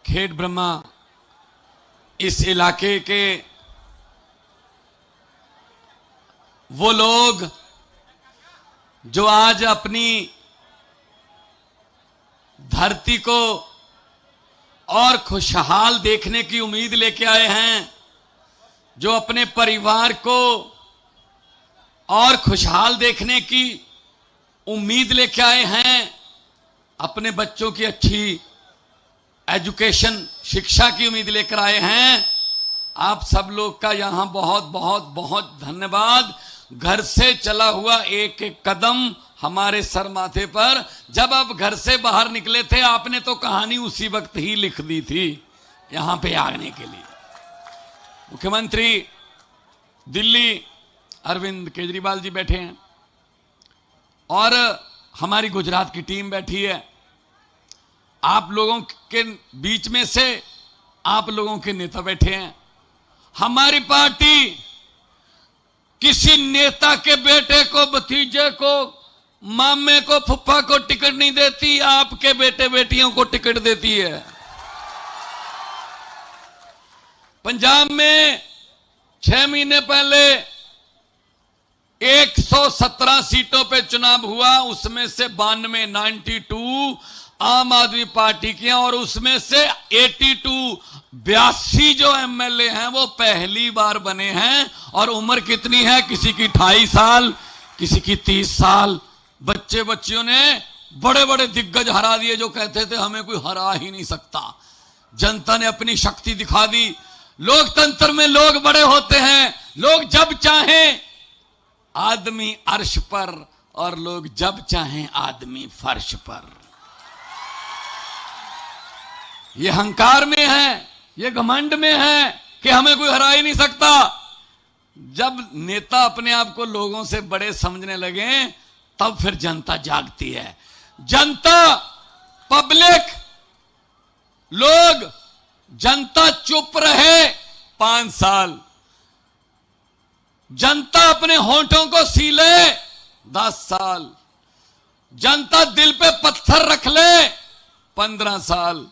खेड़ ब्रह्मा इस इलाके के वो लोग जो आज अपनी धरती को और खुशहाल देखने की उम्मीद लेके आए हैं, जो अपने परिवार को और खुशहाल देखने की उम्मीद लेके आए हैं, अपने बच्चों की अच्छी एजुकेशन शिक्षा की उम्मीद लेकर आए हैं। आप सब लोग का यहां बहुत बहुत बहुत धन्यवाद। घर से चला हुआ एक एक कदम हमारे सर माथे पर, जब आप घर से बाहर निकले थे आपने तो कहानी उसी वक्त ही लिख दी थी यहां पे आने के लिए। मुख्यमंत्री दिल्ली अरविंद केजरीवाल जी बैठे हैं और हमारी गुजरात की टीम बैठी है। आप लोगों के बीच में से आप लोगों के नेता बैठे हैं। हमारी पार्टी किसी नेता के बेटे को, भतीजे को, मामे को, फुफ्फा को टिकट नहीं देती, आपके बेटे बेटियों को टिकट देती है। पंजाब में 6 महीने पहले 117 सीटों पे चुनाव हुआ, उसमें से 92 आम आदमी पार्टी की हैं और उसमें से 82 जो एमएलए हैं वो पहली बार बने हैं। और उम्र कितनी है? किसी की 28 साल, किसी की 30 साल। बच्चे बच्चियों ने बड़े बड़े दिग्गज हरा दिए जो कहते थे हमें कोई हरा ही नहीं सकता। जनता ने अपनी शक्ति दिखा दी। लोकतंत्र में लोग बड़े होते हैं, लोग जब चाहें आदमी अर्श पर और लोग जब चाहें आदमी फर्श पर। ये अहंकार में है, ये घमंड में है कि हमें कोई हरा ही नहीं सकता। जब नेता अपने आप को लोगों से बड़े समझने लगे तब फिर जनता जागती है। जनता, पब्लिक, लोग, जनता चुप रहे 5 साल, जनता अपने होंठों को सीले 10 साल, जनता दिल पे पत्थर रख ले 15 साल,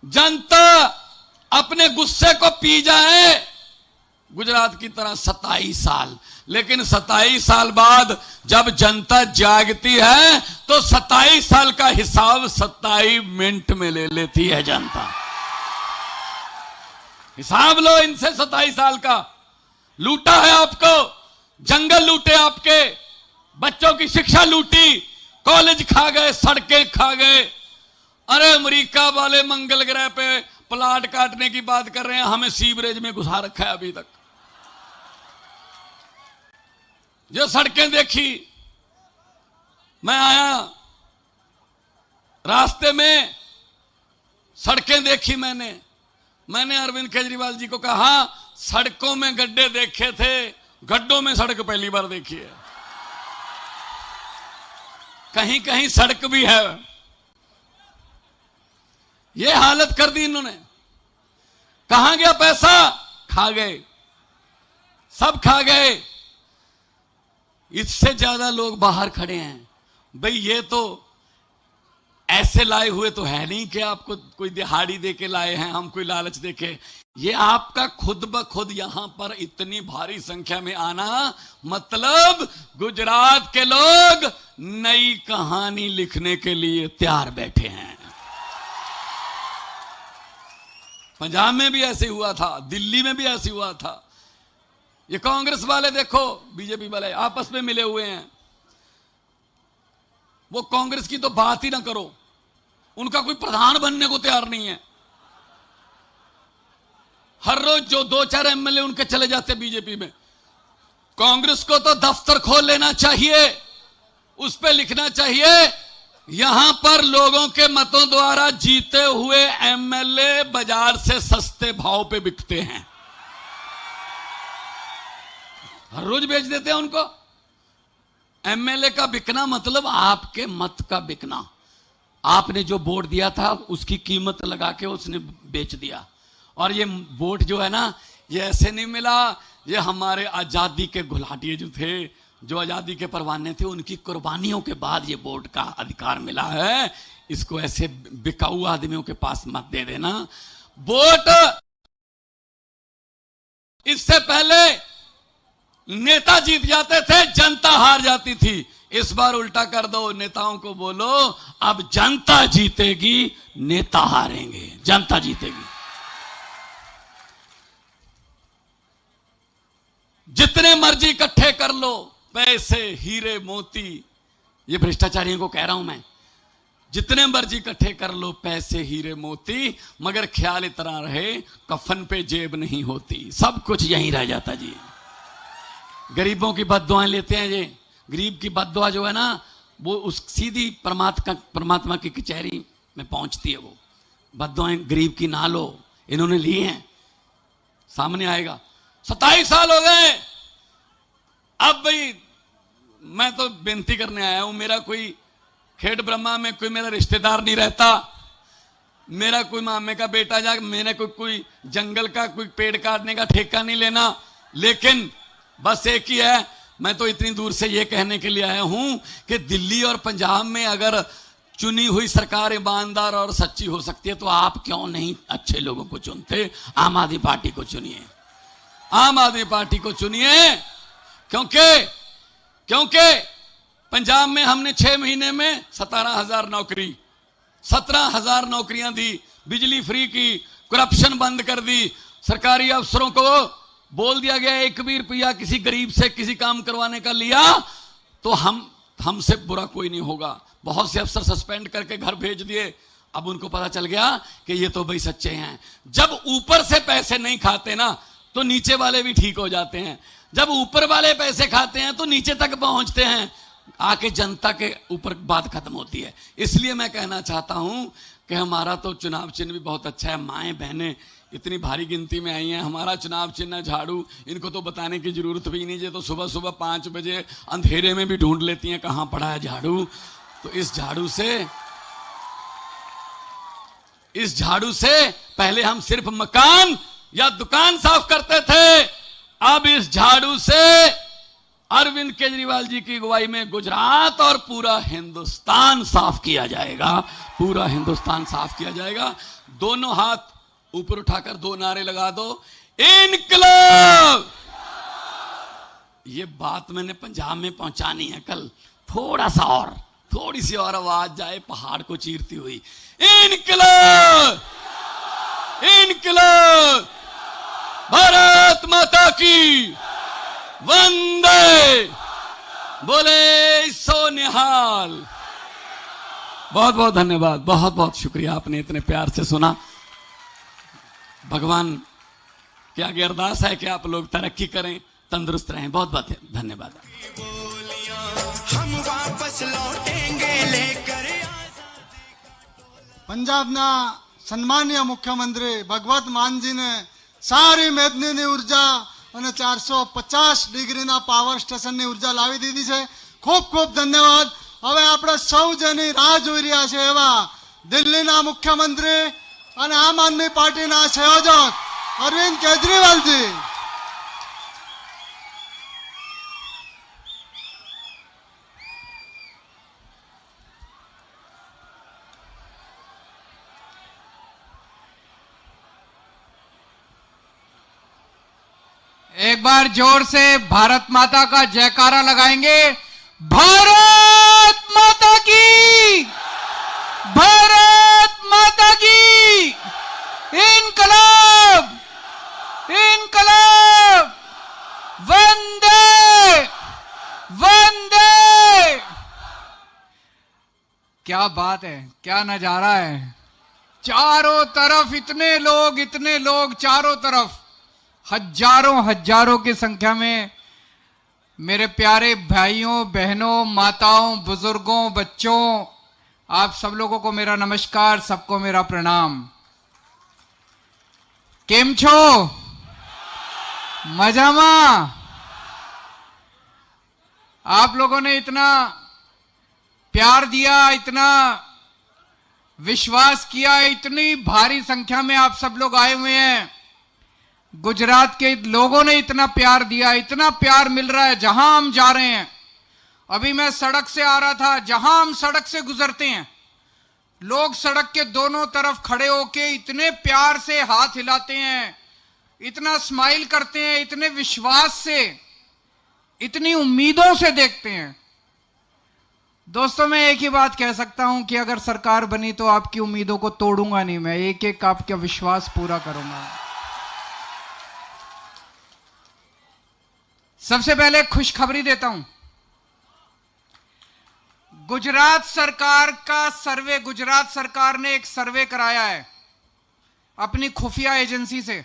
जनता अपने गुस्से को पी जाए गुजरात की तरह 27 साल। लेकिन 27 साल बाद जब जनता जागती है तो 27 साल का हिसाब 27 मिनट में ले लेती है जनता। हिसाब लो इनसे 27 साल का। लूटा है आपको, जंगल लूटे, आपके बच्चों की शिक्षा लूटी, कॉलेज खा गए, सड़कें खा गए। अरे अमेरिका वाले मंगल ग्रह पे प्लाट काटने की बात कर रहे हैं, हमें सीवरेज में घुसा रखा है अभी तक। जो सड़कें देखी, मैं आया रास्ते में सड़कें देखी, मैंने अरविंद केजरीवाल जी को कहा सड़कों में गड्ढे देखे थे, गड्ढों में सड़क पहली बार देखी है। कहीं कहीं सड़क भी है। ये हालत कर दी इन्होंने। कहां गया पैसा? खा गए, सब खा गए। इससे ज्यादा लोग बाहर खड़े हैं। भाई ये तो ऐसे लाए हुए तो है नहीं कि आपको कोई दिहाड़ी देके लाए हैं, हम कोई लालच देके। ये आपका खुद ब खुद यहां पर इतनी भारी संख्या में आना मतलब गुजरात के लोग नई कहानी लिखने के लिए तैयार बैठे हैं। पंजाब में भी ऐसे हुआ था, दिल्ली में भी ऐसे हुआ था। ये कांग्रेस वाले देखो, बीजेपी वाले आपस में मिले हुए हैं। वो कांग्रेस की तो बात ही ना करो, उनका कोई प्रधान बनने को तैयार नहीं है। हर रोज जो 2-4 एमएलए उनके चले जाते बीजेपी में। कांग्रेस को तो दफ्तर खोल लेना चाहिए, उस पर लिखना चाहिए यहां पर लोगों के मतों द्वारा जीते हुए एमएलए बाजार से सस्ते भाव पे बिकते हैं। हर रोज बेच देते हैं उनको। एमएलए का बिकना मतलब आपके मत का बिकना। आपने जो वोट दिया था उसकी कीमत लगा के उसने बेच दिया। और ये वोट जो है ना, ये ऐसे नहीं मिला। ये हमारे आजादी के घुलाटिए जो थे, जो आजादी के परवाने थे, उनकी कुर्बानियों के बाद ये वोट का अधिकार मिला है। इसको ऐसे बिकाऊ आदमियों के पास मत दे देना। वोट इससे पहले नेता जीत जाते थे, जनता हार जाती थी। इस बार उल्टा कर दो, नेताओं को बोलो अब जनता जीतेगी, नेता हारेंगे, जनता जीतेगी। जितने मर्जी इकट्ठे कर लो, पैसे, हीरे, मोती, ये भ्रष्टाचारियों को कह रहा हूं मैं, जितने मर्जी इकट्ठे कर लो पैसे, हीरे, मोती, मगर ख्याल इतना रहे कफन पे जेब नहीं होती, सब कुछ यहीं रह जाता जी। गरीबों की बद्दुआएं लेते हैं जी। गरीब की बद्दुआ जो है ना, वो उस सीधी परमात्मा की कचहरी में पहुंचती है। वो बद्दुआएं गरीब की ना लो, इन्होंने ली हैं, सामने आएगा। 27 साल हो गए, अब भाई मैं तो बेनती करने आया हूं, मेरा कोई खेड़ ब्रह्मा में कोई मेरा रिश्तेदार नहीं रहता, मेरा कोई मामे का बेटा जा, मैंने कोई जंगल का कोई पेड़ काटने का ठेका नहीं लेना, लेकिन बस एक ही है, मैं तो इतनी दूर से ये कहने के लिए आया हूं कि दिल्ली और पंजाब में अगर चुनी हुई सरकार ईमानदार और सच्ची हो सकती है तो आप क्यों नहीं अच्छे लोगों को चुनते? आम आदमी पार्टी को चुनिए, आम आदमी पार्टी को चुनिए, क्योंकि पंजाब में हमने 6 महीने में 17,000 नौकरी, 17,000 नौकरियां दी, बिजली फ्री की, करप्शन बंद कर दी, सरकारी अफसरों को बोल दिया गया 1 भी रुपया किसी गरीब से किसी काम करवाने का लिया तो हमसे बुरा कोई नहीं होगा। बहुत से अफसर सस्पेंड करके घर भेज दिए। अब उनको पता चल गया कि ये तो भाई सच्चे हैं। जब ऊपर से पैसे नहीं खाते ना तो नीचे वाले भी ठीक हो जाते हैं, जब ऊपर वाले पैसे खाते हैं तो नीचे तक पहुंचते हैं, आके जनता के ऊपर बात खत्म होती है। इसलिए मैं कहना चाहता हूं कि हमारा तो चुनाव चिन्ह भी बहुत अच्छा है। माएं बहनें इतनी भारी गिनती में आई हैं, हमारा चुनाव चिन्ह झाड़ू, इनको तो बताने की जरूरत भी नहीं है, तो सुबह सुबह 5 बजे अंधेरे में भी ढूंढ लेती हैं कहां पड़ा है झाड़ू। तो इस झाड़ू से पहले हम सिर्फ मकान या दुकान साफ करते थे, अब इस झाड़ू से अरविंद केजरीवाल जी की अगुवाई में गुजरात और पूरा हिंदुस्तान साफ किया जाएगा, पूरा हिंदुस्तान साफ किया जाएगा। दोनों हाथ ऊपर उठाकर 2 नारे लगा दो, इनकलाब। ये बात मैंने पंजाब में पहुंचानी है कल, थोड़ा सा और, थोड़ी सी और आवाज जाए पहाड़ को चीरती हुई, इनकलाब, इनकलाब, भारत माता की वंदे, बोले सो निहाल। बहुत बहुत धन्यवाद, बहुत बहुत शुक्रिया, आपने इतने प्यार से सुना। भगवान के आगे अरदास है कि आप लोग तरक्की करें, तंदुरुस्त रहें। बहुत बहुत धन्यवाद। हम वापस लौटेंगे लेकर पंजाबना सन्मान्य मुख्यमंत्री भगवत मानजी ने सारी मेदनीनी ऊर्जा અને 450 ડિગ્રીના પાવર સ્ટેશનની ઉર્જા લાવી દીધી છે। ખૂબ ખૂબ ધન્યવાદ। હવે આપણે સૌ જેની રાહ જોઈ રહ્યા છે એવા દિલ્હીના મુખ્યમંત્રી અને આમ આદમી પાર્ટીના સંયોજક અરવિંદ કેજરીવાલજી। एक बार जोर से भारत माता का जयकारा लगाएंगे। भारत माता की, भारत माता की, इनकलाब, इनकलाब, वंदे, वंदे। क्या बात है, क्या नजारा है, चारों तरफ इतने लोग चारों तरफ, हजारों की संख्या में मेरे प्यारे भाइयों बहनों, माताओं, बुजुर्गों, बच्चों, आप सब लोगों को मेरा नमस्कार, सबको मेरा प्रणाम। केम छो? मजामा? आप लोगों ने इतना प्यार दिया, इतना विश्वास किया, इतनी भारी संख्या में आप सब लोग आए हुए हैं। गुजरात के लोगों ने इतना प्यार दिया, इतना प्यार मिल रहा है जहां हम जा रहे हैं। अभी मैं सड़क से आ रहा था, जहां हम सड़क से गुजरते हैं लोग सड़क के दोनों तरफ खड़े होके इतने प्यार से हाथ हिलाते हैं, इतना स्माइल करते हैं, इतने विश्वास से, इतनी उम्मीदों से देखते हैं। दोस्तों, मैं एक ही बात कह सकता हूं कि अगर सरकार बनी तो आपकी उम्मीदों को तोड़ूंगा नहीं, मैं एक एक आपका विश्वास पूरा करूंगा। सबसे पहले खुशखबरी देता हूं। गुजरात सरकार का सर्वे, गुजरात सरकार ने एक सर्वे कराया है अपनी खुफिया एजेंसी से।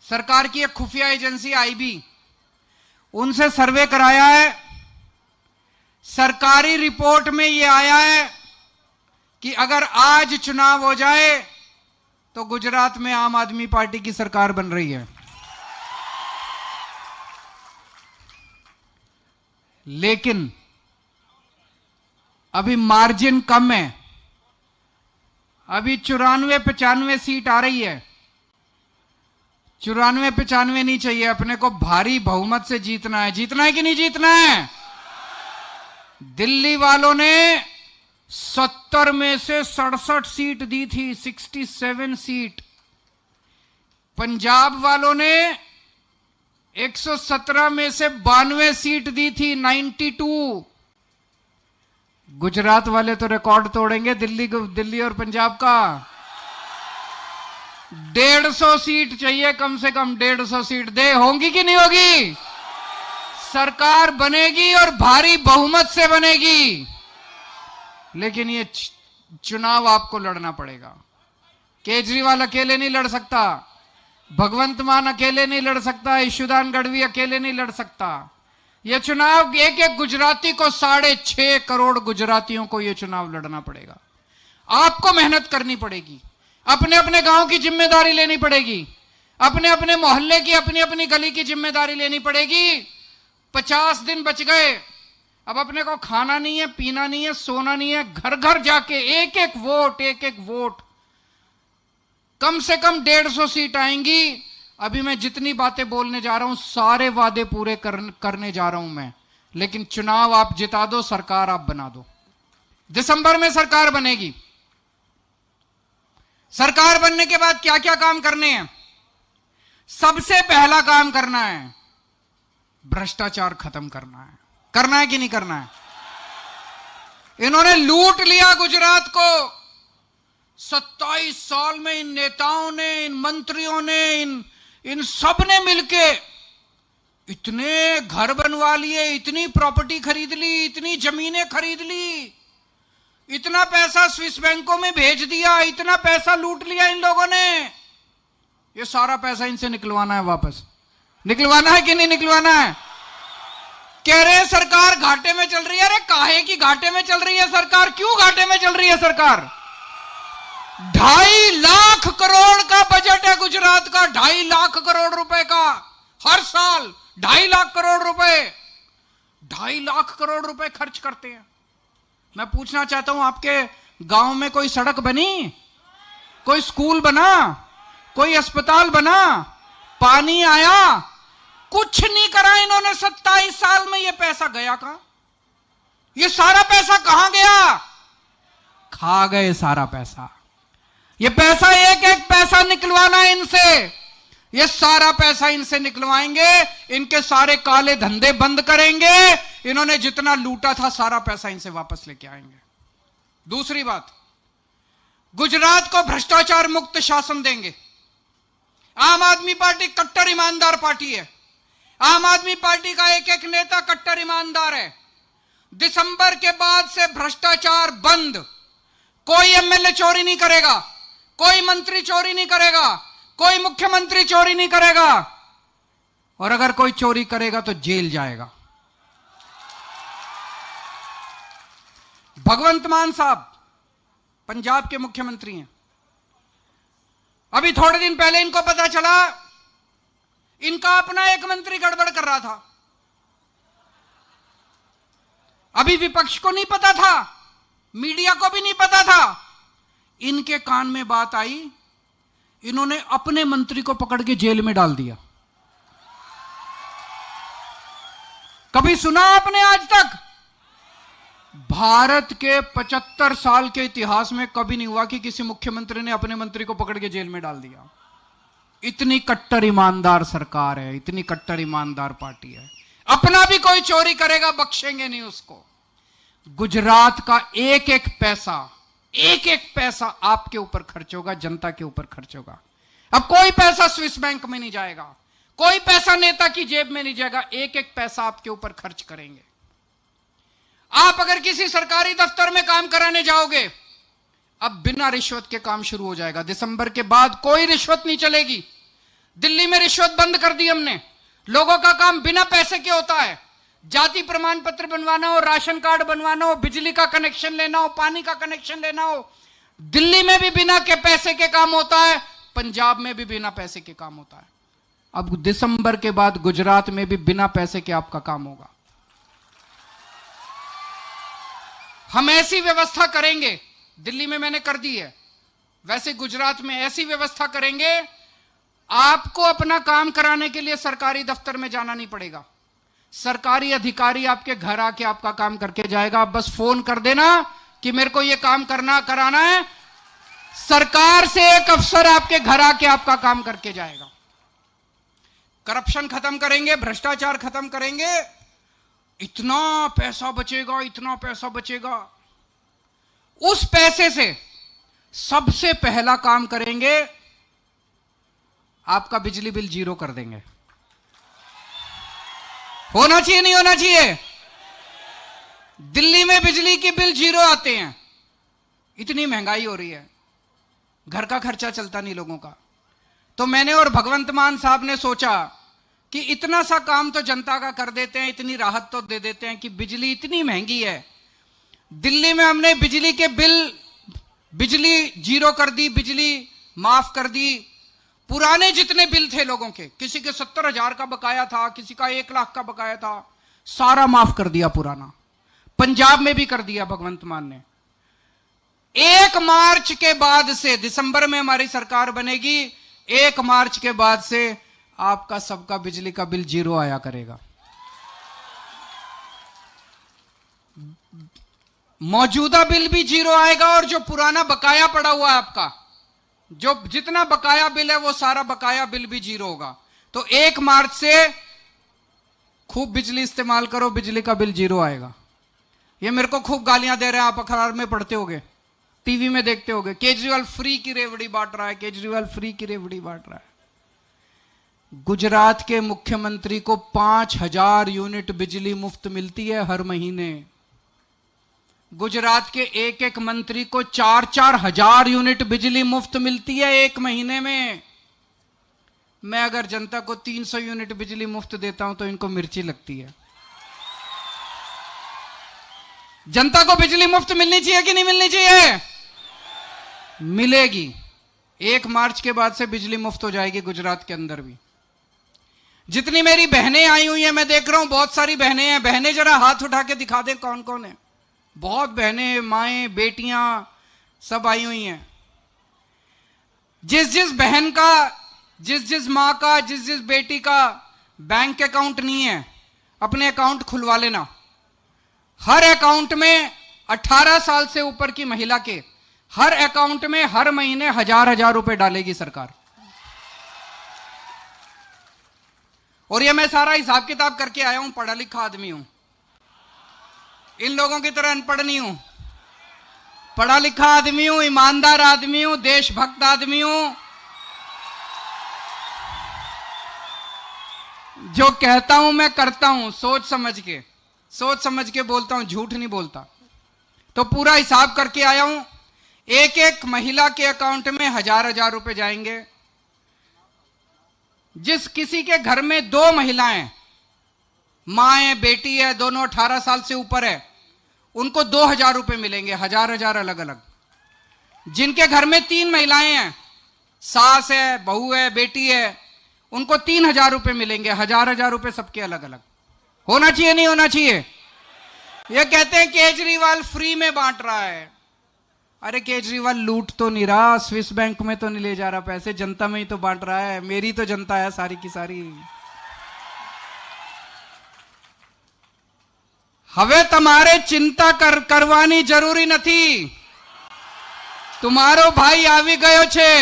सरकार की एक खुफिया एजेंसी आईबी, उनसे सर्वे कराया है। सरकारी रिपोर्ट में यह आया है कि अगर आज चुनाव हो जाए तो गुजरात में आम आदमी पार्टी की सरकार बन रही है। लेकिन अभी मार्जिन कम है, अभी 94-95 सीट आ रही है। 94-95 नहीं चाहिए, अपने को भारी बहुमत से जीतना है। जीतना है कि नहीं जीतना है? दिल्ली वालों ने 70 में से 67 सीट दी थी, 67 सीट। पंजाब वालों ने 117 में से 92 सीट दी थी, 92। गुजरात वाले तो रिकॉर्ड तोड़ेंगे दिल्ली और पंजाब का। 150 सीट चाहिए कम से कम, 150 सीट दे। होंगी कि नहीं होगी? सरकार बनेगी और भारी बहुमत से बनेगी। लेकिन ये चुनाव आपको लड़ना पड़ेगा। केजरीवाल अकेले नहीं लड़ सकता, भगवंत मान अकेले नहीं लड़ सकता, ईशुदान गढ़वी अकेले नहीं लड़ सकता। यह चुनाव एक एक गुजराती को, 6.5 करोड़ गुजरातियों को यह चुनाव लड़ना पड़ेगा। आपको मेहनत करनी पड़ेगी, अपने अपने गांव की जिम्मेदारी लेनी पड़ेगी, अपने अपने मोहल्ले की, अपनी अपनी गली की जिम्मेदारी लेनी पड़ेगी। 50 दिन बच गए, अब अपने को खाना नहीं है, पीना नहीं है, सोना नहीं है, घर घर जाके एक एक वोट। कम से कम 150 सीट आएंगी। अभी मैं जितनी बातें बोलने जा रहा हूं, सारे वादे पूरे करने जा रहा हूं मैं। लेकिन चुनाव आप जिता दो, सरकार आप बना दो। दिसंबर में सरकार बनेगी। सरकार बनने के बाद क्या क्या काम करने हैं? सबसे पहला काम करना है भ्रष्टाचार खत्म करना है। करना है कि नहीं करना है? इन्होंने लूट लिया गुजरात को। 27 साल में इन नेताओं ने, इन मंत्रियों ने, इन सब ने मिलके इतने घर बनवा लिए, इतनी प्रॉपर्टी खरीद ली, इतनी जमीनें खरीद ली, इतना पैसा स्विस बैंकों में भेज दिया, इतना पैसा लूट लिया इन लोगों ने। ये सारा पैसा इनसे निकलवाना है वापस। निकलवाना है कि नहीं निकलवाना है? कह रहे हैं सरकार घाटे में चल रही है। अरे काहे की घाटे में चल रही है सरकार? क्यों घाटे में चल रही है सरकार? 2.5 लाख करोड़ का बजट है गुजरात का, 2.5 लाख करोड़ रुपए का हर साल। 2.5 लाख करोड़ रुपए, 2.5 लाख करोड़ रुपए खर्च करते हैं। मैं पूछना चाहता हूं, आपके गांव में कोई सड़क बनी? कोई स्कूल बना? कोई अस्पताल बना? पानी आया? कुछ नहीं करा इन्होंने 27 साल में। ये पैसा गया कहां? ये सारा पैसा कहां गया? खा गए सारा पैसा। ये पैसा, एक एक पैसा निकलवाना है इनसे। ये सारा पैसा इनसे निकलवाएंगे, इनके सारे काले धंधे बंद करेंगे। इन्होंने जितना लूटा था सारा पैसा इनसे वापस लेके आएंगे। दूसरी बात, गुजरात को भ्रष्टाचार मुक्त शासन देंगे। आम आदमी पार्टी कट्टर ईमानदार पार्टी है। आम आदमी पार्टी का एक एक नेता कट्टर ईमानदार है। दिसंबर के बाद से भ्रष्टाचार बंद। कोई एमएलए चोरी नहीं करेगा, कोई मंत्री चोरी नहीं करेगा, कोई मुख्यमंत्री चोरी नहीं करेगा, और अगर कोई चोरी करेगा तो जेल जाएगा। भगवंत मान साहब पंजाब के मुख्यमंत्री हैं। अभी थोड़े दिन पहले इनको पता चला इनका अपना एक मंत्री गड़बड़ कर रहा था। अभी विपक्ष को नहीं पता था, मीडिया को भी नहीं पता था। इनके कान में बात आई, इन्होंने अपने मंत्री को पकड़ के जेल में डाल दिया। कभी सुना आपने आज तक? भारत के 75 साल के इतिहास में कभी नहीं हुआ कि किसी मुख्यमंत्री ने अपने मंत्री को पकड़ के जेल में डाल दिया। इतनी कट्टर ईमानदार सरकार है, इतनी कट्टर ईमानदार पार्टी है। अपना भी कोई चोरी करेगा बख्शेंगे नहीं उसको। गुजरात का एक एक पैसा आपके ऊपर खर्च होगा, जनता के ऊपर खर्च होगा। अब कोई पैसा स्विस बैंक में नहीं जाएगा, कोई पैसा नेता की जेब में नहीं जाएगा, एक एक पैसा आपके ऊपर खर्च करेंगे। आप अगर किसी सरकारी दफ्तर में काम कराने जाओगे, अब बिना रिश्वत के काम शुरू हो जाएगा। दिसंबर के बाद कोई रिश्वत नहीं चलेगी। दिल्ली में रिश्वत बंद कर दी हमने। लोगों का काम बिना पैसे के होता है। जाति प्रमाण पत्र बनवाना हो, राशन कार्ड बनवाना हो, बिजली का कनेक्शन लेना हो, पानी का कनेक्शन लेना हो, दिल्ली में भी बिना के पैसे के काम होता है, पंजाब में भी बिना पैसे के काम होता है। अब दिसंबर के बाद गुजरात में भी बिना पैसे के आपका काम होगा। हम ऐसी व्यवस्था करेंगे, दिल्ली में मैंने कर दी है, वैसे गुजरात में ऐसी व्यवस्था करेंगे, आपको अपना काम कराने के लिए सरकारी दफ्तर में जाना नहीं पड़ेगा। सरकारी अधिकारी आपके घर आके आपका काम करके जाएगा। आप बस फोन कर देना कि मेरे को यह काम कराना है, सरकार से एक अफसर आपके घर आके आपका काम करके जाएगा। करप्शन खत्म करेंगे, भ्रष्टाचार खत्म करेंगे, इतना पैसा बचेगा, इतना पैसा बचेगा। उस पैसे से सबसे पहला काम करेंगे, आपका बिजली बिल जीरो कर देंगे। होना चाहिए नहीं होना चाहिए? दिल्ली में बिजली के बिल जीरो आते हैं। इतनी महंगाई हो रही है, घर का खर्चा चलता नहीं लोगों का। तो मैंने और भगवंत मान साहब ने सोचा कि इतना सा काम तो जनता का कर देते हैं, इतनी राहत तो दे देते हैं कि बिजली इतनी महंगी है। दिल्ली में हमने बिजली जीरो कर दी, बिजली माफ कर दी। पुराने जितने बिल थे लोगों के, किसी के 70,000 का बकाया था, किसी का 1 लाख का बकाया था, सारा माफ कर दिया पुराना। पंजाब में भी कर दिया भगवंत मान ने। 1 मार्च के बाद से, दिसंबर में हमारी सरकार बनेगी, 1 मार्च के बाद से आपका सबका बिजली का बिल जीरो आया करेगा। मौजूदा बिल भी जीरो आएगा और जो पुराना बकाया पड़ा हुआ है आपका, जो जितना बकाया बिल है वो सारा बकाया बिल भी जीरो होगा। तो 1 मार्च से खूब बिजली इस्तेमाल करो, बिजली का बिल जीरो आएगा। ये मेरे को खूब गालियां दे रहे हैं, आप अखबार में पढ़ते होगे, टीवी में देखते होगे, केजरीवाल फ्री की रेवड़ी बांट रहा है, केजरीवाल फ्री की रेवड़ी बांट रहा है। गुजरात के मुख्यमंत्री को 5,000 यूनिट बिजली मुफ्त मिलती है हर महीने। गुजरात के एक एक मंत्री को 4-4 हजार यूनिट बिजली मुफ्त मिलती है 1 महीने में। मैं अगर जनता को 300 यूनिट बिजली मुफ्त देता हूं तो इनको मिर्ची लगती है। जनता को बिजली मुफ्त मिलनी चाहिए कि नहीं मिलनी चाहिए? मिलेगी। 1 मार्च के बाद से बिजली मुफ्त हो जाएगी गुजरात के अंदर भी। जितनी मेरी बहनें आई हुई हैं, मैं देख रहा हूं बहुत सारी बहनें हैं, बहनें जरा हाथ उठा के दिखा दें कौन कौन है। बहुत बहनें, माएं, बेटियां सब आई हुई हैं। जिस जिस बहन का, जिस जिस मां का, जिस जिस बेटी का बैंक अकाउंट नहीं है, अपने अकाउंट खुलवा लेना। हर अकाउंट में 18 साल से ऊपर की महिला के हर अकाउंट में हर महीने 1,000 रुपए डालेगी सरकार। और ये मैं सारा हिसाब किताब करके आया हूं, पढ़ा लिखा आदमी हूं, इन लोगों की तरह अनपढ़ नहीं हूं, पढ़ा लिखा आदमी हूं, ईमानदार आदमी हूं, देशभक्त आदमी हूं। जो कहता हूं मैं करता हूं, सोच समझ के बोलता हूं, झूठ नहीं बोलता। तो पूरा हिसाब करके आया हूं। एक एक महिला के अकाउंट में 1,000 रुपए जाएंगे। जिस किसी के घर में 2 महिलाएं, मां है, बेटी है, दोनों 18 साल से ऊपर है, उनको 2,000 रुपए मिलेंगे, 1,000 अलग अलग। जिनके घर में 3 महिलाएं हैं, सास है, बहू है, बेटी है, उनको 3,000 रुपए मिलेंगे, 1,000 रुपए सबके अलग अलग। होना चाहिए नहीं होना चाहिए? ये कहते हैं केजरीवाल फ्री में बांट रहा है। अरे केजरीवाल लूट तो नहीं रहा, स्विस बैंक में तो नहीं ले जा रहा पैसे, जनता में ही तो बांट रहा है। मेरी तो जनता है सारी की सारी। હવે તમારે ચિંતા કરવાની જરૂરી નથી. તમારો ભાઈ આવી ગયો છે.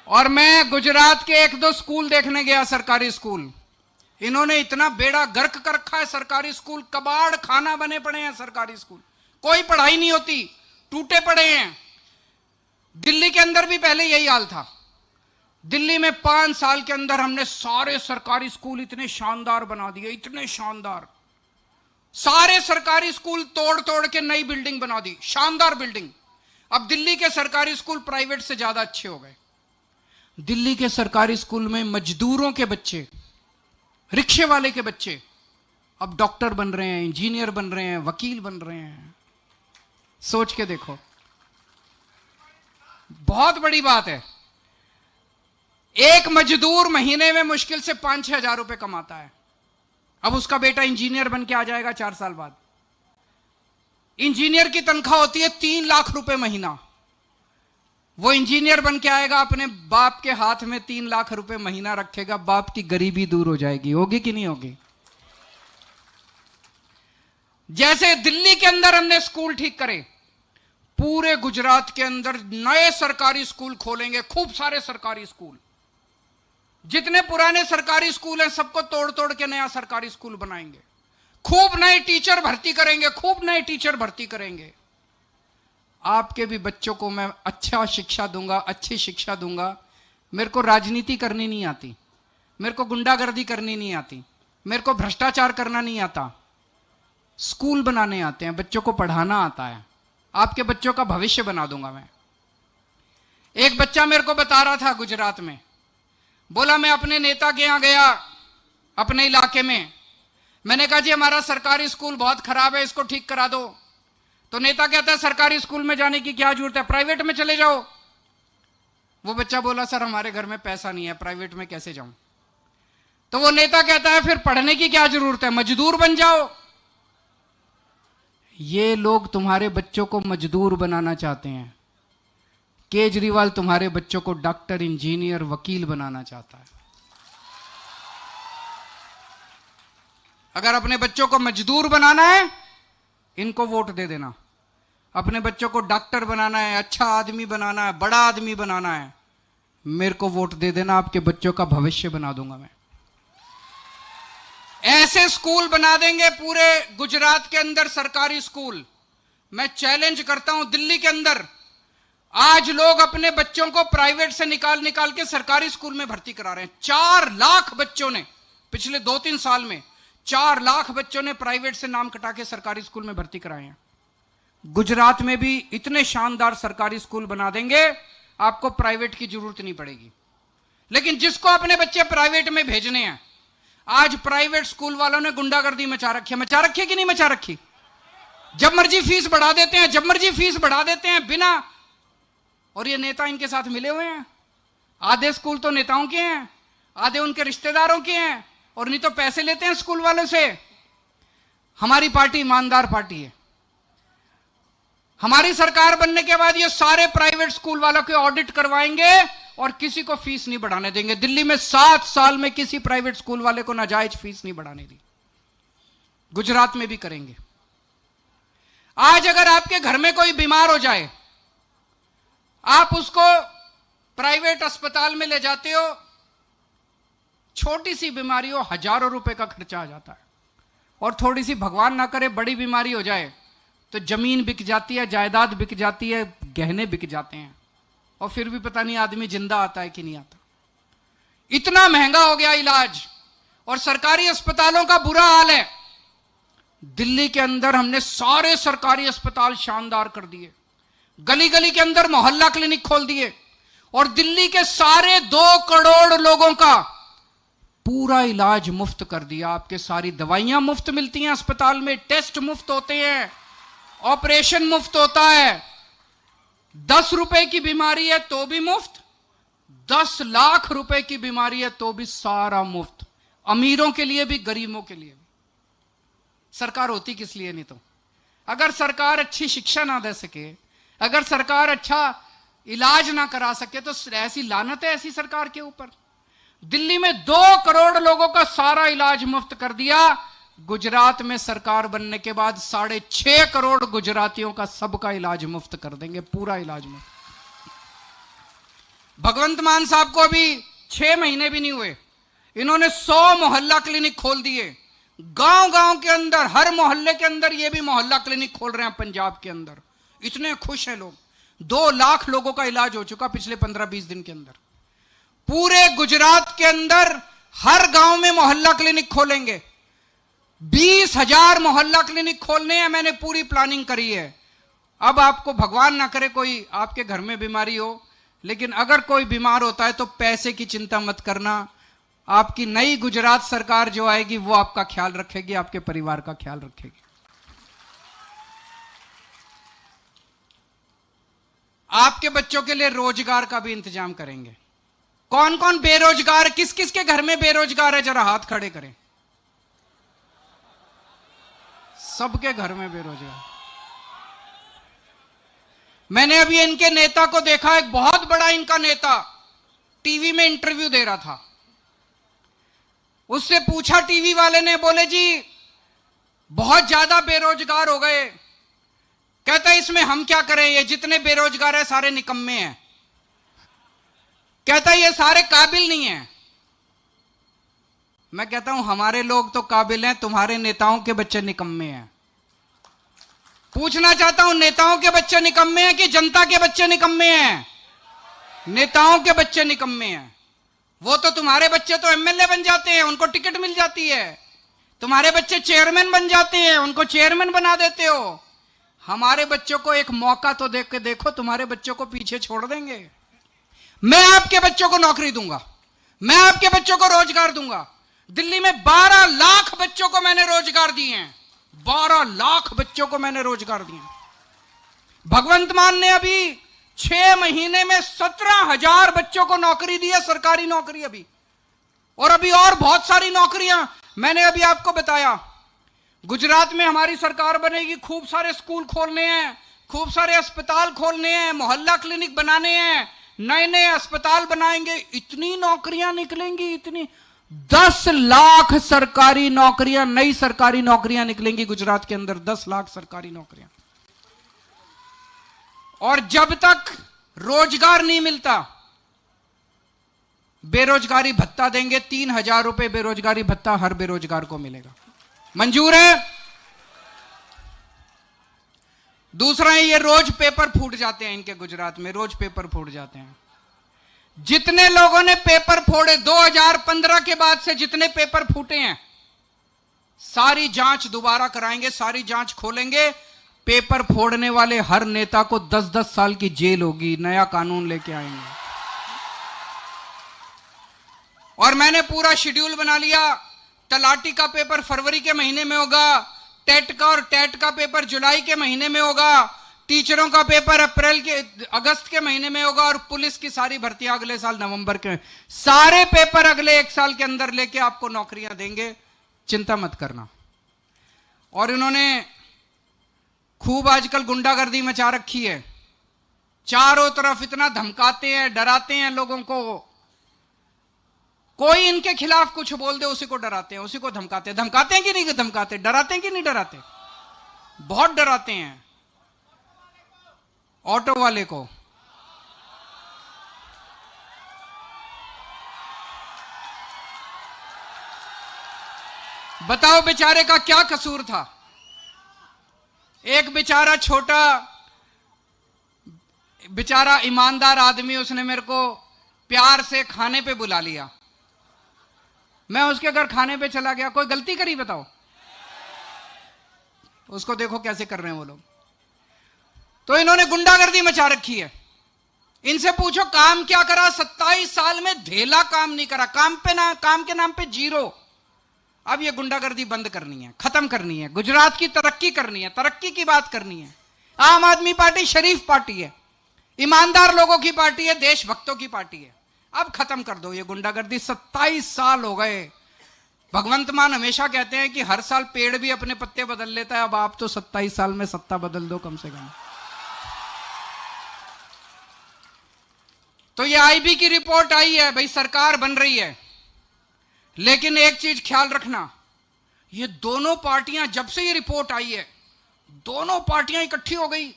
और मैं गुजरात के एक दो स्कूल देखने गया, सरकारी स्कूल. इन्होंने इतना बेड़ा गर्क कर रखा है. सरकारी स्कूल कबाड़ खाना बने पड़े हैं. सरकारी स्कूल कोई पढ़ाई नहीं होती, टूटे पड़े हैं. दिल्ली के अंदर भी पहले यही हाल था. दिल्ली में 5 साल के अंदर हमने सारे सरकारी स्कूल इतने शानदार बना दिए, इतने शानदार. सारे सरकारी स्कूल तोड़ तोड़ के नई बिल्डिंग बना दी, शानदार बिल्डिंग. अब दिल्ली के सरकारी स्कूल प्राइवेट से ज्यादा अच्छे हो गए. दिल्ली के सरकारी स्कूल में मजदूरों के बच्चे, रिक्शे वाले के बच्चे अब डॉक्टर बन रहे हैं, इंजीनियर बन रहे हैं, वकील बन रहे हैं. सोच के देखो, बहुत बड़ी बात है. एक मजदूर महीने में मुश्किल से 5-6 हजार रुपए कमाता है. अब उसका बेटा इंजीनियर बन के आ जाएगा 4 साल बाद. इंजीनियर की तनख्वाह होती है 3 लाख रुपए महीना. वो इंजीनियर बन के आएगा, अपने बाप के हाथ में 3 लाख रुपए महीना रखेगा. बाप की गरीबी दूर हो जाएगी. होगी कि नहीं होगी? जैसे दिल्ली के अंदर हमने स्कूल ठीक करे, पूरे गुजरात के अंदर नए सरकारी स्कूल खोलेंगे. खूब सारे सरकारी स्कूल. जितने पुराने सरकारी स्कूल हैं सबको तोड़ तोड़ के नया सरकारी स्कूल बनाएंगे. खूब नए टीचर भर्ती करेंगे, खूब नए टीचर भर्ती करेंगे. आपके भी बच्चों को मैं अच्छा शिक्षा दूंगा, अच्छी शिक्षा दूंगा. मेरे को राजनीति करनी नहीं आती, मेरे को गुंडागर्दी करनी नहीं आती, मेरे को भ्रष्टाचार करना नहीं आता. स्कूल बनाने आते हैं, बच्चों को पढ़ाना आता है. आपके बच्चों का भविष्य बना दूंगा मैं. एक बच्चा मेरे को बता रहा था गुजरात में, बोला मैं अपने नेता के यहां गया अपने इलाके में. मैंने कहा जी हमारा सरकारी स्कूल बहुत खराब है, इसको ठीक करा दो. तो नेता कहता है सरकारी स्कूल में जाने की क्या जरूरत है, प्राइवेट में चले जाओ. वो बच्चा बोला सर हमारे घर में पैसा नहीं है, प्राइवेट में कैसे जाऊं. तो वो नेता कहता है फिर पढ़ने की क्या जरूरत है, मजदूर बन जाओ. ये लोग तुम्हारे बच्चों को मजदूर बनाना चाहते हैं. केजरीवाल तुम्हारे बच्चों को डॉक्टर, इंजीनियर, वकील बनाना चाहता है. अगर अपने बच्चों को मजदूर बनाना है, इनको वोट दे देना. अपने बच्चों को डॉक्टर बनाना है, अच्छा आदमी बनाना है, बड़ा आदमी बनाना है, मेरे को वोट दे देना. आपके बच्चों का भविष्य बना दूंगा मैं. ऐसे स्कूल बना देंगे पूरे गुजरात के अंदर, सरकारी स्कूल. मैं चैलेंज करता हूं, दिल्ली के अंदर आज लोग अपने बच्चों को प्राइवेट से निकाल निकाल के सरकारी स्कूल में भर्ती करा रहे हैं. 4 लाख बच्चों ने पिछले 2-3 साल में 4 लाख बच्चों ने प्राइवेट से नाम कटा के सरकारी स्कूल में भर्ती कराए हैं. गुजरात में भी इतने शानदार सरकारी स्कूल बना देंगे, आपको प्राइवेट की जरूरत नहीं पड़ेगी. लेकिन जिसको अपने बच्चे प्राइवेट में भेजने हैं, आज प्राइवेट स्कूल वालों ने गुंडागर्दी मचा रखी है. मचा रखी है कि नहीं मचा रखी? जब मर्जी फीस बढ़ा देते हैं, जब मर्जी फीस बढ़ा देते हैं बिना. और ये नेता इनके साथ मिले हुए हैं. आधे स्कूल तो नेताओं के हैं, आधे उनके रिश्तेदारों के हैं, और नहीं तो पैसे लेते हैं स्कूल वालों से. हमारी पार्टी ईमानदार पार्टी है. हमारी सरकार बनने के बाद ये सारे प्राइवेट स्कूल वालों के ऑडिट करवाएंगे और किसी को फीस नहीं बढ़ाने देंगे. दिल्ली में 7 साल में किसी प्राइवेट स्कूल वाले को नाजायज फीस नहीं बढ़ाने दी. गुजरात में भी करेंगे. आज अगर आपके घर में कोई बीमार हो जाए, आप उसको प्राइवेट अस्पताल में ले जाते हो, छोटी सी बीमारी हो, हजारों रुपए का खर्चा आ जाता है. और थोड़ी सी भगवान ना करे बड़ी बीमारी हो जाए तो जमीन बिक जाती है, जायदाद बिक जाती है, गहने बिक जाते हैं, और फिर भी पता नहीं आदमी जिंदा आता है कि नहीं आता. इतना महंगा हो गया इलाज, और सरकारी अस्पतालों का बुरा हाल है. दिल्ली के अंदर हमने सारे सरकारी अस्पताल शानदार कर दिए, गली गली के अंदर मोहल्ला क्लिनिक खोल दिए, और दिल्ली के सारे 2 करोड़ लोगों का पूरा इलाज मुफ्त कर दिया. आपके सारी दवाइयां मुफ्त मिलती हैं अस्पताल में, टेस्ट मुफ्त होते हैं, ऑपरेशन मुफ्त होता है. 10 रुपए की बीमारी है तो भी मुफ्त, 10 लाख रुपए की बीमारी है तो भी सारा मुफ्त. अमीरों के लिए भी, गरीबों के लिए भी. सरकार होती किस लिए? नहीं तो अगर सरकार अच्छी शिक्षा ना दे सके, अगर सरकार अच्छा इलाज ना करा सके तो ऐसी लानत है ऐसी सरकार के ऊपर। दिल्ली में 2 करोड़ लोगों का सारा इलाज मुफ्त कर दिया। गुजरात में सरकार बनने के बाद 6.5 करोड़ गुजरातियों का सबका इलाज मुफ्त कर देंगे, पूरा इलाज मुफ्त। भगवंत मान साहब को अभी 6 महीने भी नहीं हुए, इन्होंने 100 मोहल्ला क्लिनिक खोल दिए। गांव गांव के अंदर, हर मोहल्ले के अंदर ये भी मोहल्ला क्लिनिक खोल रहे हैं पंजाब के अंदर। इतने खुश हैं लोग। 2 लाख लोगों का इलाज हो चुका पिछले 15-20 दिन के अंदर। पूरे गुजरात के अंदर हर गांव में मोहल्ला क्लिनिक खोलेंगे। 20,000 मोहल्ला क्लिनिक खोलने हैं, मैंने पूरी प्लानिंग करी है। अब आपको भगवान ना करे कोई आपके घर में बीमारी हो, लेकिन अगर कोई बीमार होता है तो पैसे की चिंता मत करना। आपकी नई गुजरात सरकार जो आएगी वो आपका ख्याल रखेगी, आपके परिवार का ख्याल रखेगी। आपके बच्चों के लिए रोजगार का भी इंतजाम करेंगे। कौन कौन बेरोजगार, किस किस के घर में बेरोजगार है, जरा हाथ खड़े करें। सबके घर में बेरोजगार। मैंने अभी इनके नेता को देखा, एक बहुत बड़ा इनका नेता टीवी में इंटरव्यू दे रहा था। उससे पूछा टीवी वाले ने, बोले जी बहुत ज्यादा बेरोजगार हो गए। कहता है इसमें हम क्या करें, ये जितने बेरोजगार है सारे निकम्मे हैं। कहता है ये सारे काबिल नहीं हैं। मैं कहता हूं हमारे लोग तो काबिल हैं, तुम्हारे नेताओं के बच्चे निकम्मे हैं। पूछना चाहता हूं, नेताओं के बच्चे निकम्मे हैं कि जनता के बच्चे निकम्मे हैं? नेताओं के बच्चे निकम्मे हैं। वो तो तुम्हारे बच्चे तो एमएलए बन जाते हैं, उनको टिकट मिल जाती है। तुम्हारे बच्चे चेयरमैन बन जाते हैं, उनको चेयरमैन बना देते हो। हमारे बच्चों को एक मौका तो देख के देखो, तुम्हारे बच्चों को पीछे छोड़ देंगे। मैं आपके बच्चों को नौकरी दूंगा, मैं आपके बच्चों को रोजगार दूंगा। दिल्ली में 12 लाख बच्चों को मैंने रोजगार दिए हैं, 12 लाख बच्चों को मैंने रोजगार दिए। भगवंत मान ने अभी 6 महीने में 17,000 बच्चों को नौकरी दी है, सरकारी नौकरी अभी। और अभी और बहुत सारी नौकरियां मैंने अभी आपको बताया। गुजरात में हमारी सरकार बनेगी, खूब सारे स्कूल खोलने हैं, खूब सारे अस्पताल खोलने हैं, मोहल्ला क्लिनिक बनाने हैं, नए नए अस्पताल बनाएंगे। इतनी नौकरियां निकलेंगी, इतनी 10 लाख सरकारी नौकरियां, नई सरकारी नौकरियां निकलेंगी गुजरात के अंदर, 10 लाख सरकारी नौकरियां। और जब तक रोजगार नहीं मिलता, बेरोजगारी भत्ता देंगे। 3,000 रुपए बेरोजगारी भत्ता हर बेरोजगार को मिलेगा। मंजूर है? दूसरा है, ये रोज पेपर फूट जाते हैं इनके गुजरात में, रोज पेपर फूट जाते हैं। जितने लोगों ने पेपर फोड़े 2015 के बाद से, जितने पेपर फूटे हैं, सारी जांच दोबारा कराएंगे, सारी जांच खोलेंगे। पेपर फोड़ने वाले हर नेता को 10-10 साल की जेल होगी। नया कानून लेके आएंगे। और मैंने पूरा शेड्यूल बना लिया। तलाटी का पेपर फरवरी के महीने में होगा, टेट का और टेट का पेपर जुलाई के महीने में होगा, टीचरों का पेपर अगस्त के महीने में होगा, और पुलिस की सारी भर्तियां अगले साल नवंबर के। सारे पेपर अगले 1 साल के अंदर लेके आपको नौकरियां देंगे, चिंता मत करना। और इन्होंने खूब आजकल गुंडागर्दी मचा रखी है, चारों तरफ इतना धमकाते हैं, डराते हैं लोगों को। कोई इनके खिलाफ कुछ बोल दे उसी को डराते हैं, उसी को धमकाते हैं। धमकाते हैं कि नहीं धमकाते? डराते हैं कि नहीं डराते? बहुत डराते हैं। ऑटो वाले को, बताओ बेचारे का क्या कसूर था? एक बेचारा छोटा बेचारा ईमानदार आदमी, उसने मेरे को प्यार से खाने पे बुला लिया। मैं उसके घर खाने पे चला गया। कोई गलती करी बताओ? उसको देखो कैसे कर रहे हैं वो लोग। तो इन्होंने गुंडागर्दी मचा रखी है। इनसे पूछो काम क्या करा? 27 साल में धेला काम नहीं करा। काम के नाम पे 0। अब ये गुंडागर्दी बंद करनी है, खत्म करनी है, गुजरात की तरक्की करनी है, तरक्की की बात करनी है। आम आदमी पार्टी शरीफ पार्टी है, ईमानदार लोगों की पार्टी है, देशभक्तों की पार्टी है। अब खत्म कर दो ये गुंडागर्दी। 27 साल हो गए। भगवंत मान हमेशा कहते हैं कि हर साल पेड़ भी अपने पत्ते बदल लेता है। अब आप तो 27 साल में सत्ता बदल दो कम से कम। तो ये आईबी की रिपोर्ट आई है, भाई सरकार बन रही है, लेकिन एक चीज ख्याल रखना, ये दोनों पार्टियां, जब से ये रिपोर्ट आई है, दोनों पार्टियां इकट्ठी हो गई,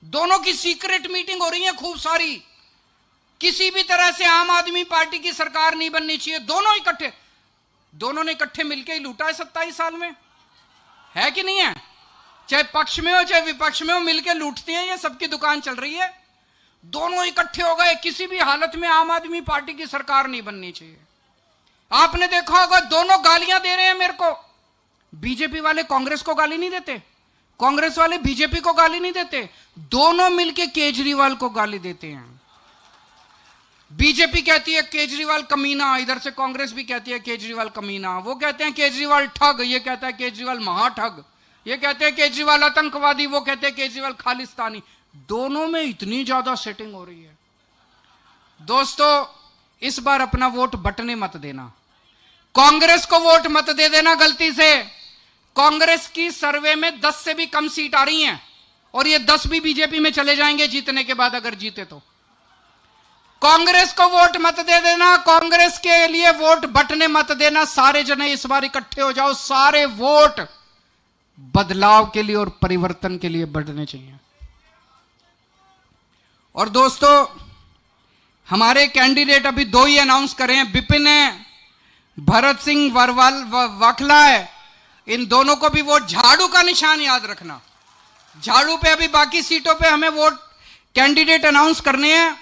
दोनों की सीक्रेट मीटिंग हो रही है खूब सारी। किसी भी तरह से आम आदमी पार्टी की सरकार नहीं बननी चाहिए, दोनों ने इकट्ठे मिलकर ही लूटा है 27 साल में, है कि नहीं है? चाहे पक्ष में हो चाहे विपक्ष में हो, मिलकर लूटते हैं, ये सबकी दुकान चल रही है। दोनों इकट्ठे हो गए, किसी भी हालत में आम आदमी पार्टी की सरकार नहीं बननी चाहिए। आपने देखा होगा दोनों गालियां दे रहे हैं मेरे को। बीजेपी वाले कांग्रेस को गाली नहीं देते, कांग्रेस वाले बीजेपी को गाली नहीं देते, दोनों मिलके केजरीवाल को गाली देते हैं। बीजेपी कहती है केजरीवाल कमीना, इधर से कांग्रेस भी कहती है केजरीवाल कमीना। वो कहते हैं केजरीवाल ठग, ये कहता है केजरीवाल महाठग, ये कहते हैं केजरीवाल आतंकवादी, वो कहते हैं केजरीवाल खालिस्तानी। दोनों में इतनी ज्यादा सेटिंग हो रही है। दोस्तों, इस बार अपना वोट बटने मत देना, कांग्रेस को वोट मत दे देना गलती से। कांग्रेस की सर्वे में 10 से भी कम सीट आ रही हैं और ये 10 भी बीजेपी में चले जाएंगे जीतने के बाद, अगर जीते तो। कांग्रेस को वोट मत दे देना, कांग्रेस के लिए वोट बटने मत देना। सारे जने इस बार इकट्ठे हो जाओ, सारे वोट बदलाव के लिए और परिवर्तन के लिए बढ़ने चाहिए। और दोस्तों, हमारे कैंडिडेट अभी 2 ही अनाउंस करे हैं, विपिन है, भरत सिंह वाकला है। इन दोनों को भी वोट, झाड़ू का निशान याद रखना, झाड़ू पे अभी बाकी सीटों पे हमें वोट कैंडिडेट अनाउंस करने हैं,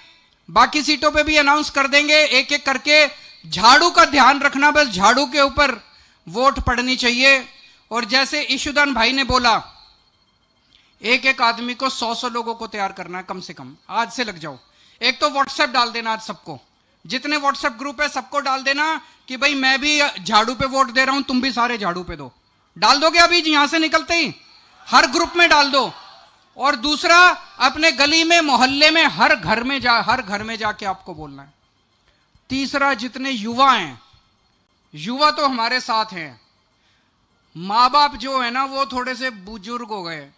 बाकी सीटों पे भी अनाउंस कर देंगे एक एक करके। झाड़ू का ध्यान रखना, बस झाड़ू के ऊपर वोट पड़नी चाहिए। और जैसे ईशुदान भाई ने बोला, एक एक आदमी को 100 लोगों को तैयार करना है कम से कम। आज से लग जाओ। एक तो व्हाट्सएप डाल देना आज सबको, जितने व्हाट्सएप ग्रुप है सबको डाल देना कि भाई मैं भी झाड़ू पे वोट दे रहा हूं, तुम भी सारे झाड़ू पे दो। डाल दोगे अभी यहां से निकलते ही? हर ग्रुप में डाल दो। और दूसरा, अपने गली में, मोहल्ले में, हर घर में जाके आपको बोलना है। तीसरा, जितने युवा हैं, युवा तो हमारे साथ हैं, माँ बाप जो है ना वो थोड़े से बुजुर्ग हो गए।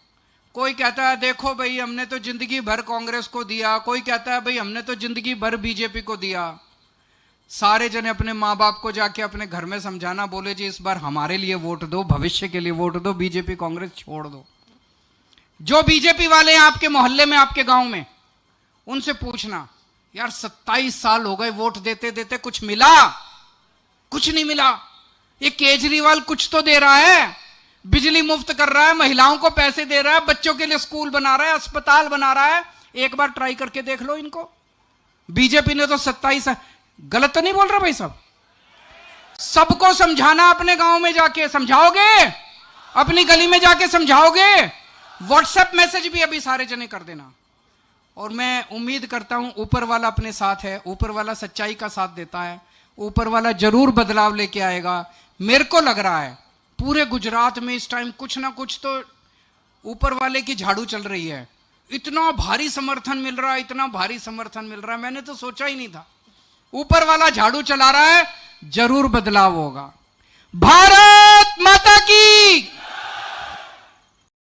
कोई कहता है देखो भाई हमने तो जिंदगी भर कांग्रेस को दिया, कोई कहता है भाई हमने तो जिंदगी भर बीजेपी को दिया। सारे जने अपने माँ बाप को जाके अपने घर में समझाना, बोले जी इस बार हमारे लिए वोट दो, भविष्य के लिए वोट दो, बीजेपी कांग्रेस छोड़ दो। जो बीजेपी वाले हैं आपके मोहल्ले में, आपके गांव में, उनसे पूछना यार 27 साल हो गए वोट देते देते, कुछ मिला? कुछ नहीं मिला। ये केजरीवाल कुछ तो दे रहा है, बिजली मुफ्त कर रहा है, महिलाओं को पैसे दे रहा है, बच्चों के लिए स्कूल बना रहा है, अस्पताल बना रहा है। एक बार ट्राई करके देख लो इनको। बीजेपी ने तो 27, गलत तो नहीं बोल रहा भाई साहब? सबको समझाना, अपने गांव में जाके समझाओगे, अपनी गली में जाके समझाओगे, व्हाट्सएप मैसेज भी अभी सारे जने कर देना। और मैं उम्मीद करता हूं ऊपर वाला अपने साथ है, ऊपर वाला सच्चाई का साथ देता है, ऊपर वाला जरूर बदलाव लेके आएगा। मेरे को लग रहा है पूरे गुजरात में इस टाइम कुछ ना कुछ तो ऊपर वाले की झाड़ू चल रही है। इतना भारी समर्थन मिल रहा है, इतना भारी समर्थन मिल रहा है, मैंने तो सोचा ही नहीं था। ऊपर वाला झाड़ू चला रहा है, जरूर बदलाव होगा। भारत माता की